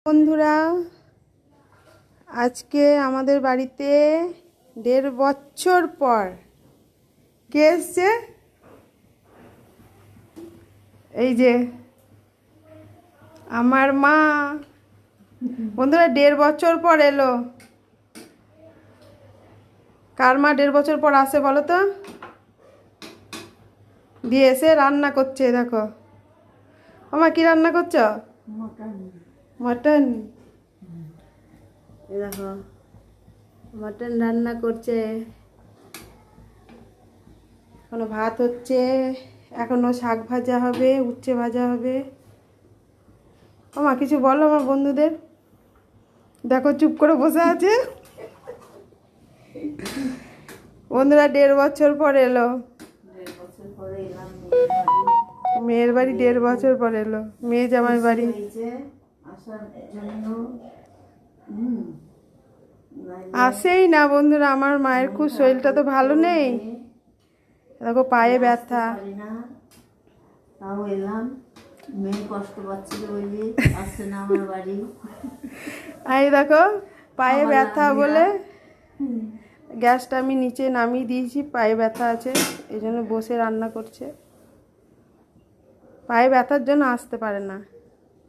বন্ধুরা, আজকে আমাদের বাড়িতে 1.5 বছর পর কে এসছে? এই যে আমার মা। বন্ধুরা, 1.5 বছর পর এলো। কার মা 1.5 বছর পর আসে বলো তো? দিয়ে এসে রান্না করছে। দেখো আমার কি রান্না করছো? মটন। দেখো মটন রান্না করছে। এখনো ভাত হচ্ছে, এখনো শাক ভাজা হবে, উচ্ছে ভাজা হবে। মা কিছু বলো আমার বন্ধুদের। দেখো চুপ করে বসে আছে। বন্ধুরা 1.5 বছর পর এলো। মেয়ের বাড়ি 1.5 বছর পর এলো। মেয়ে জামাই বাড়ি আসেই না। বন্ধুরা, আমার মায়ের খুব শরীরটা তো ভালো নেই। দেখো পায়ে ব্যথা। তাও এলাম। মেয়ে কষ্ট পাচ্ছিল বলে আসছে না আমার বাড়ি। এই দেখো পায়ে ব্যথা বলে গ্যাসটা আমি নিচে নামিয়ে দিয়েছি। পায়ে ব্যথা আছে, এই জন্য বসে রান্না করছে। পায়ে ব্যথার জন্য আসতে পারে না।